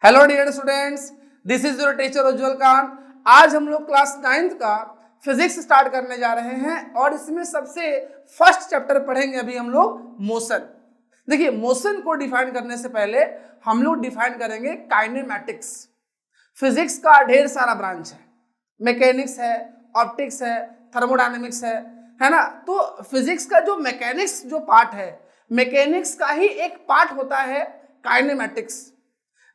Hello dear students, this is your teacher Ujjwal Khan. आज हम लोग क्लास 9th का फिजिक्स स्टार्ट करने जा रहे हैं और इसमें सबसे फर्स्ट चैप्टर पढ़ेंगे अभी हम लोग मोशन। देखिए, मोशन को डिफाइन करने से पहले हम लोग डिफाइन करेंगे काइनेमैटिक्स। फिजिक्स का ढेर सारा ब्रांच है, मैकेनिक्स है, ऑप्टिक्स है, थर्मोडायनेमिक्स है ना। तो फिजिक्स का जो मैकेनिक्स जो पार्ट है, मैकेनिक्स का ही एक पार्ट होता है काइनेमैटिक्स,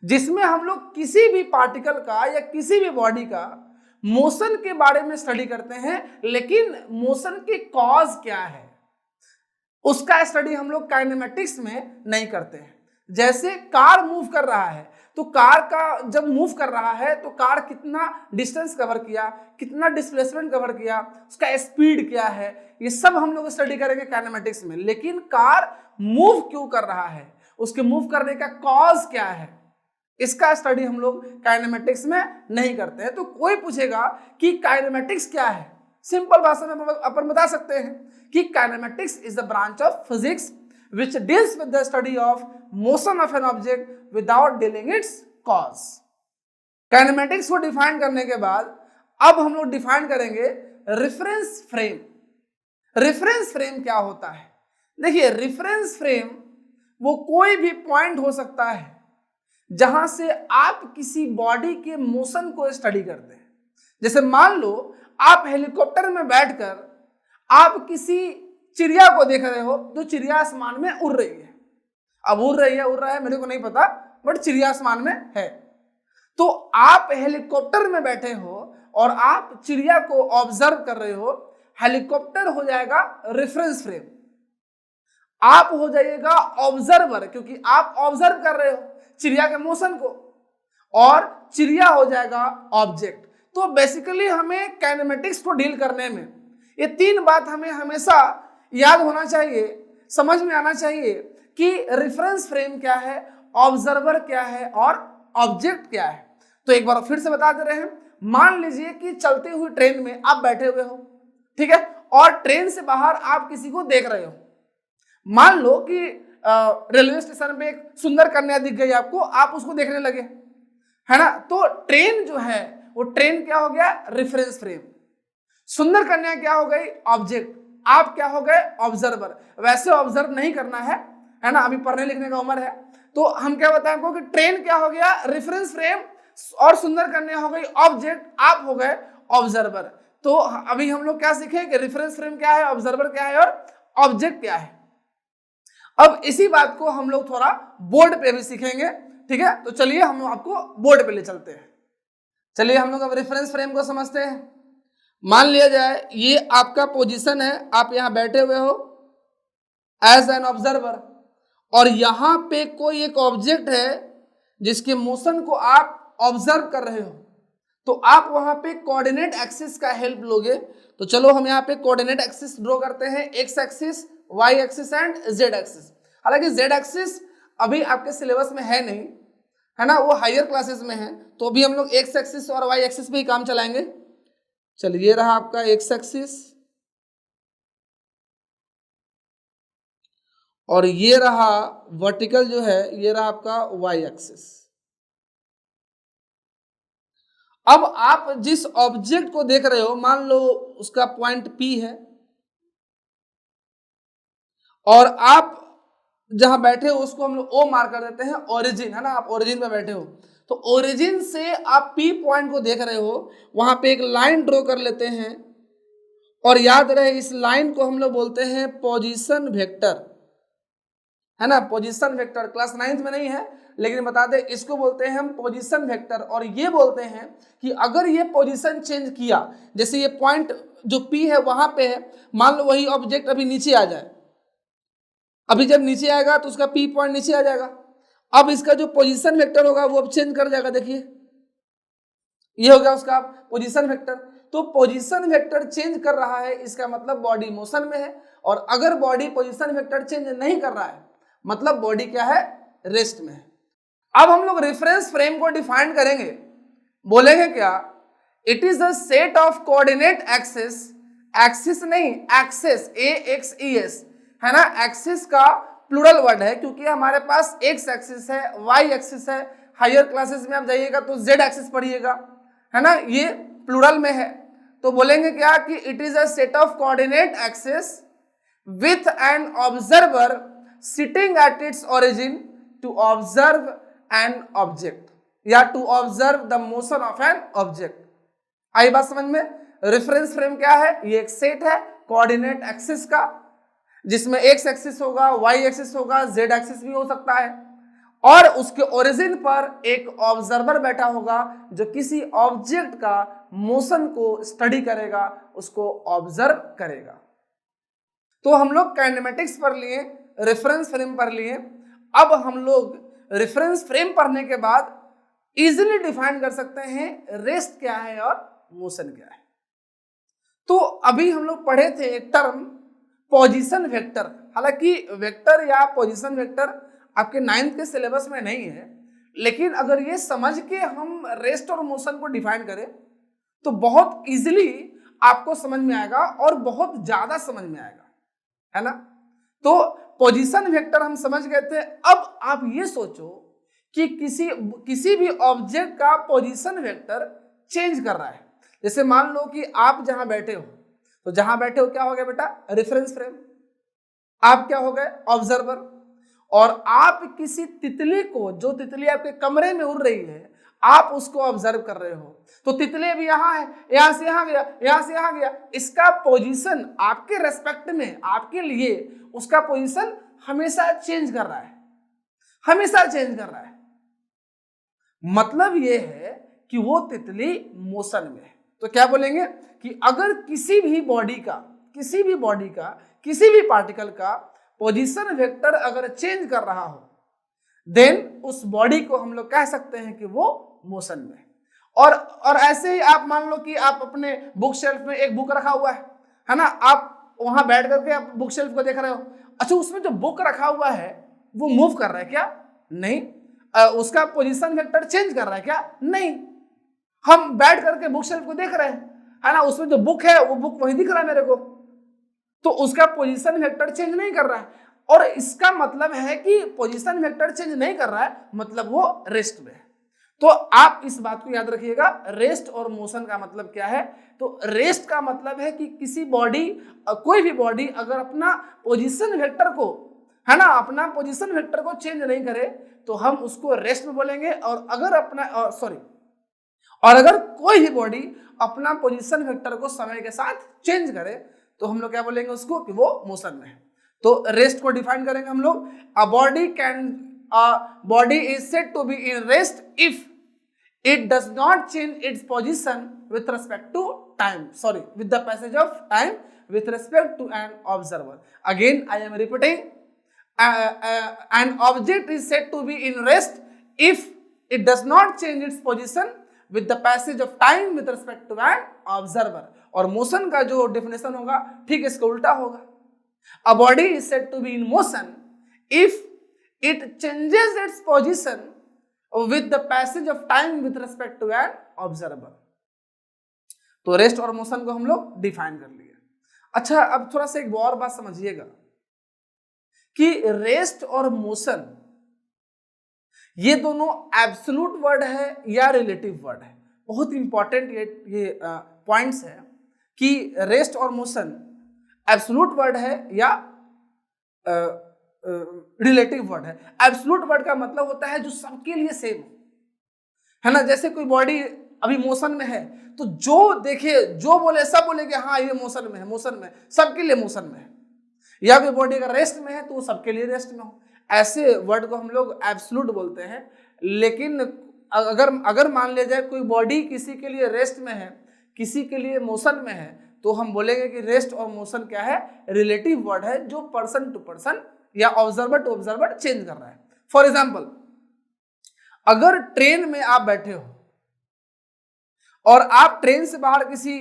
जिसमें हम लोग किसी भी पार्टिकल का या किसी भी बॉडी का मोशन के बारे में स्टडी करते हैं, लेकिन मोशन की कॉज क्या है उसका स्टडी हम लोग काइनेमैटिक्स में नहीं करते हैं। जैसे कार मूव कर रहा है, तो कार का जब मूव कर रहा है तो कार कितना डिस्टेंस कवर किया, कितना डिस्प्लेसमेंट कवर किया, उसका स्पीड क्या है, ये सब हम लोग स्टडी करेंगे काइनेमैटिक्स में। लेकिन कार मूव क्यों कर रहा है, उसके मूव करने का कॉज क्या है, इसका स्टडी हम लोग काइनेमैटिक्स में नहीं करते हैं। तो कोई पूछेगा कि काइनेमैटिक्स क्या है, सिंपल भाषा में अपन बता सकते हैं कि kinematics is the branch of physics which deals with the study of motion of an object without dealing its cause। Kinematics को डिफाइन करने के बाद अब हम लोग डिफाइन करेंगे रेफरेंस फ्रेम। रेफरेंस फ्रेम क्या होता है? देखिए, रेफरेंस फ्रेम वो कोई भी पॉइंट हो सकता है जहां से आप किसी बॉडी के मोशन को स्टडी करते हैं। जैसे मान लो आप हेलीकॉप्टर में बैठकर आप किसी चिड़िया को देख रहे हो जो चिड़िया आसमान में उड़ रही है। अब उड़ रहा है मेरे को नहीं पता, बट चिड़िया आसमान में है। तो आप हेलीकॉप्टर में बैठे हो और आप चिड़िया को ऑब्जर्व कर रहे हो। हेलीकॉप्टर हो जाएगा रेफरेंस फ्रेम, आप हो जाइएगा ऑब्जर्वर, क्योंकि आप ऑब्जर्व कर रहे हो चिड़िया के मोशन को, और चिड़िया हो जाएगा ऑब्जेक्ट। तो बेसिकली हमें काइनेमैटिक्स को डील करने में ये तीन बात हमें हमेशा याद होना चाहिए, समझ में आना चाहिए कि रेफरेंस फ्रेम क्या है, ऑब्जर्वर क्या है और ऑब्जेक्ट क्या है। तो एक बार फिर से बता दे रहे हैं। मान लीजिए कि चलती हुई ट्रेन में आप बैठे हुए हो, ठीक है, और ट्रेन से बाहर आप किसी को देख रहे हो। मान लो कि रेलवे स्टेशन पे एक सुंदर कन्या दिख गई आपको, आप उसको देखने लगे, है ना। तो ट्रेन जो है वो ट्रेन क्या हो गया, रेफरेंस फ्रेम। सुंदर कन्या क्या हो गई, ऑब्जेक्ट। आप क्या हो गए, ऑब्जर्वर। वैसे ऑब्जर्व नहीं करना है ना, अभी पढ़ने लिखने का उम्र है। तो हम क्या बताएं आपको कि ट्रेन क्या हो गया, रेफरेंस फ्रेम, और सुंदर कन्या हो गई ऑब्जेक्ट, आप हो गए ऑब्जर्वर। तो अभी हम लोग क्या सीखे कि रेफरेंस फ्रेम क्या है, ऑब्जर्वर क्या है और ऑब्जेक्ट क्या है। अब इसी बात को हम लोग थोड़ा बोर्ड पे भी सीखेंगे, ठीक है। तो चलिए हम आपको बोर्ड पे ले चलते हैं। चलिए हम लोग अब रेफरेंस फ्रेम को समझते हैं। मान लिया जाए ये आपका पोजीशन है, आप यहां बैठे हुए हो एज एन ऑब्जर्वर, और यहां पे कोई एक ऑब्जेक्ट है जिसके मोशन को आप ऑब्जर्व कर रहे हो। तो आप वहां पे कोऑर्डिनेट एक्सिस का हेल्प लोगे। तो चलो हम यहाँ पे कोऑर्डिनेट एक्सिस ड्रॉ करते हैं, x axis, y axis and z axis. हालांकि जेड एक्सिस अभी आपके सिलेबस में है नहीं, है ना, वो हायर क्लासेस में है। तो अभी हम लोग एक्स एक्सिस और वाई एक्सिस पे ही काम चलाएंगे। चलिए, ये रहा आपका एक्स एक्सिस और ये रहा वर्टिकल जो है, ये रहा आपका वाई एक्सिस। अब आप जिस ऑब्जेक्ट को देख रहे हो, मान लो उसका पॉइंट P है और आप जहां बैठे हो उसको हम लोग O मार्क कर देते हैं, ओरिजिन, है ना, आप ओरिजिन पे बैठे हो। तो ओरिजिन से आप P पॉइंट को देख रहे हो, वहां पे एक लाइन ड्रॉ कर लेते हैं, और याद रहे इस लाइन को हम लोग बोलते हैं पोजीशन वेक्टर, है ना। पोजीशन वेक्टर क्लास 9th में नहीं है, लेकिन बता दें इसको बोलते हैं हम पोजीशन वेक्टर। और ये बोलते हैं कि अगर ये पोजीशन चेंज किया, जैसे ये पॉइंट जो P है वहां पे है, मान लो वही ऑब्जेक्ट अभी नीचे आ जाए, अभी जब नीचे आएगा तो उसका P पॉइंट नीचे आ जाएगा। अब इसका जो पोजीशन वेक्टर होगा वो अब चेंज कर जाएगा। देखिए, ये हो गया उसका पोजीशन वेक्टर। तो पोजीशन वेक्टर चेंज कर रहा है, इसका मतलब बॉडी मोशन में है। और अगर बॉडी पोजीशन वेक्टर चेंज नहीं कर रहा है, मतलब बॉडी क्या है, रेस्ट में है। अब हम लोग रेफरेंस फ्रेम को डिफाइन करेंगे, बोलेंगे क्या, it is the set of coordinate axis, axis नहीं एक्सेस, AXES, है ना। एक्सिस का प्लूरल वर्ड है क्योंकि हमारे पास एक्स एक्सिस है, वाई एक्सिस है, हायर क्लासेस में आप जाइएगा तो जेड एक्सिस पढ़िएगा, है ना, ये प्लूरल में है। तो बोलेंगे क्या कि it is a set of coordinate axis with an observer sitting at its origin to observe an object या to observe the motion of an object. आई बात समझ में? रेफरेंस फ्रेम क्या है? ये एक सेट है कोऑर्डिनेट एक्सिस का, जिसमें एक्स एक्सिस होगा, वाई एक्सिस होगा, जेड एक्सिस भी हो सकता है, और उसके ओरिजिन पर एक ऑब्जर्वर बैठा होगा जो किसी ऑब्जेक्ट का मोशन को स्टडी करेगा, उसको ऑब्जर्व करेगा। तो हम लोग काइनेमेटिक्स पर लिए, रेफरेंस फ्रेम पर लिए। अब हम लोग रेफरेंस फ्रेम पढ़ने के बाद इजीली डिफाइन कर सकते हैं रेस्ट क्या है और मोशन क्या है। तो अभी हम लोग पढ़े थे एक टर्म पोजीशन वेक्टर। हालांकि वेक्टर या पोजीशन वेक्टर आपके 9th के सिलेबस में नहीं है, लेकिन अगर ये समझ के हम रेस्ट और मोशन को डिफाइन करें तो बहुत इजीली आपको समझ में आएगा और बहुत ज्यादा समझ में आएगा, है ना। तो पोजीशन वेक्टर हम समझ गए थे। अब आप ये सोचो कि किसी भी ऑब्जेक्ट का पोजीशन वेक्टर चेंज कर रहा है। जैसे मान लो कि आप जहां बैठे हो, तो जहां बैठे हो क्या हो गया बेटा? Reference frame. आप क्या हो गए? ऑब्जर्वर। और आप किसी तितली को, जो तितली आपके कमरे में उड़ रही है, आप उसको ऑब्जर्व कर रहे हो। तो तितली भी यहां है, यहां से यहां गया, यहां से यहां गया। इसका पोजीशन आपके रेस्पेक्ट में, आपके लिए उसका पोजीशन हमेशा चेंज कर रहा है, हमेशा चेंज कर रहा है। मतलब ये है कि वो तितली मोशन में है। तो क्या बोलेंगे कि अगर किसी भी बॉडी का, किसी भी पार्टिकल का पोजीशन वेक्टर अगर चेंज कर रहा हो, देन उस बॉडी को हम लोग कह सकते हैं कि वो मोशन में है। और ऐसे ही आप मान लो कि आप अपने बुक शेल्फ में एक बुक रखा हुआ है ना, आप वहां बैठ करके आप बुक शेल्फ को देख रहे हो। अच्छा, उसमें जो बुक रखा हुआ है वो मूव कर रहा है क्या? नहीं। उसका पोजीशन वेक्टर चेंज कर रहा है क्या? नहीं। हम बैठ करके बुक शेल्फ को देख रहे हैं, है ना, उसमें जो बुक है वो बुक वही दिख रहा है मेरे को, तो उसका पोजीशन वेक्टर चेंज नहीं कर रहा है। और इसका मतलब है कि पोजीशन वेक्टर चेंज नहीं कर रहा है, मतलब वो रेस्ट में है। तो आप इस बात को याद रखिएगा, रेस्ट और मोशन का मतलब क्या है। तो रेस्ट का मतलब है कि किसी बॉडी, कोई भी बॉडी अगर अपना पोजीशन वेक्टर को, है ना, अपना पोजीशन वेक्टर को चेंज नहीं करे तो हम उसको रेस्ट में बोलेंगे। और अगर कोई भी बॉडी अपना पोजीशन वेक्टर को समय के साथ चेंज करे तो हम लोग क्या बोलेंगे उसको कि वो मोशन में है। तो रेस्ट को डिफाइन करेंगे हम लोग, a body is said to be in rest if it does not change its position with respect to time, with the passage of time with respect to an observer. Again I am repeating, an object is said to be in rest if it does not change its position with the passage of time with respect to an observer. और motion का जो definition होगा ठीक इसका उल्टा होगा। A body is said to be in motion if it changes its position with the passage of time with respect to an observer. तो rest और मोशन को हम लोग डिफाइन कर लिए। अच्छा, अब थोड़ा सा एक और बात समझिएगा कि रेस्ट और मोशन ये दोनों एब्सोल्यूट वर्ड है या रिलेटिव वर्ड है। बहुत इंपॉर्टेंट ये पॉइंट्स है कि रेस्ट और मोशन एब्सोल्यूट वर्ड है या रिलेटिव वर्ड है। एब्सोल्यूट वर्ड का मतलब होता है जो सबके लिए सेम है ना। जैसे कोई बॉडी अभी मोशन में है तो जो देखे, जो बोले, सब बोले कि हाँ ये मोशन में है, मोशन में, सबके लिए मोशन में है। या कोई बॉडी अगर रेस्ट में है तो वो सबके लिए रेस्ट में हो। ऐसे वर्ड को हम लोग एब्सोल्यूट बोलते हैं। लेकिन अगर मान लिया जाए कोई बॉडी किसी के लिए रेस्ट में है, किसी के लिए मोशन में है, तो हम बोलेंगे कि रेस्ट और मोशन क्या है? रिलेटिव वर्ड है जो पर्सन टू पर्सन या ऑब्जर्वर टू ऑब्जर्वर चेंज कर रहा है। फॉर एग्जाम्पल, अगर ट्रेन में आप बैठे हो और आप ट्रेन से बाहर किसी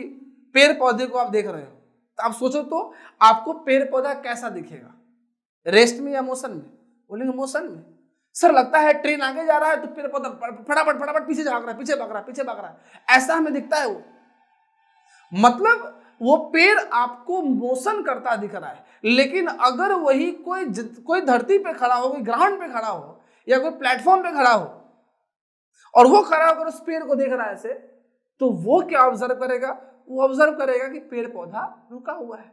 पेड़ पौधे को आप देख रहे हो, तो आप सोचो तो आपको पेड़ पौधा कैसा दिखेगा? रेस्ट में या मोशन में? बोलेंगे मोशन में। सर लगता है ट्रेन आगे जा रहा है तो पेड़ पौधा फटाफट पीछे भाग रहा है, पीछे भाग रहा है, ऐसा हमें दिखता है वो। मतलब वो पेड़ आपको मोशन करता दिख रहा है। लेकिन अगर वही कोई धरती पे खड़ा हो, कोई ग्राउंड पे खड़ा हो या कोई प्लेटफॉर्म पे खड़ा हो, और वो खड़ा होकर उस पेड़ को देख रहा है ऐसे, तो वो क्या ऑब्जर्व करेगा? वो ऑब्जर्व करेगा कि पेड़ पौधा रुका हुआ है,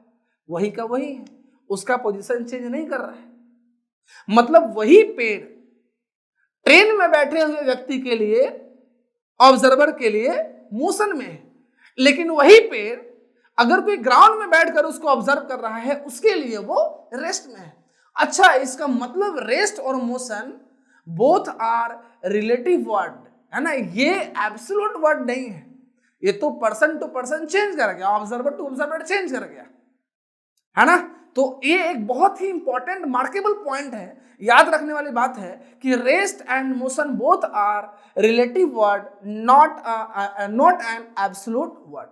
वही का वही है, उसका पोजीशन चेंज नहीं कर रहा है। मतलब वही पेड़ ट्रेन में बैठे हुए व्यक्ति के लिए, ऑब्जर्वर के लिए मोशन में है, लेकिन वही पेड़ अगर कोई ग्राउंड में बैठकर उसको ऑब्जर्व कर रहा है, उसके लिए वो रेस्ट में है। अच्छा, इसका मतलब रेस्ट और motion both are relative word है ना, ये एब्सोल्यूट वर्ड नहीं है, ये तो पर्सन टू पर्सन चेंज कर गया, ऑब्जर्वर टू ऑब्जर्वर चेंज कर गया, है ना। तो ये एक बहुत ही इंपॉर्टेंट मार्केबल पॉइंट है, याद रखने वाली बात है कि rest and motion both are relative word, not an absolute word.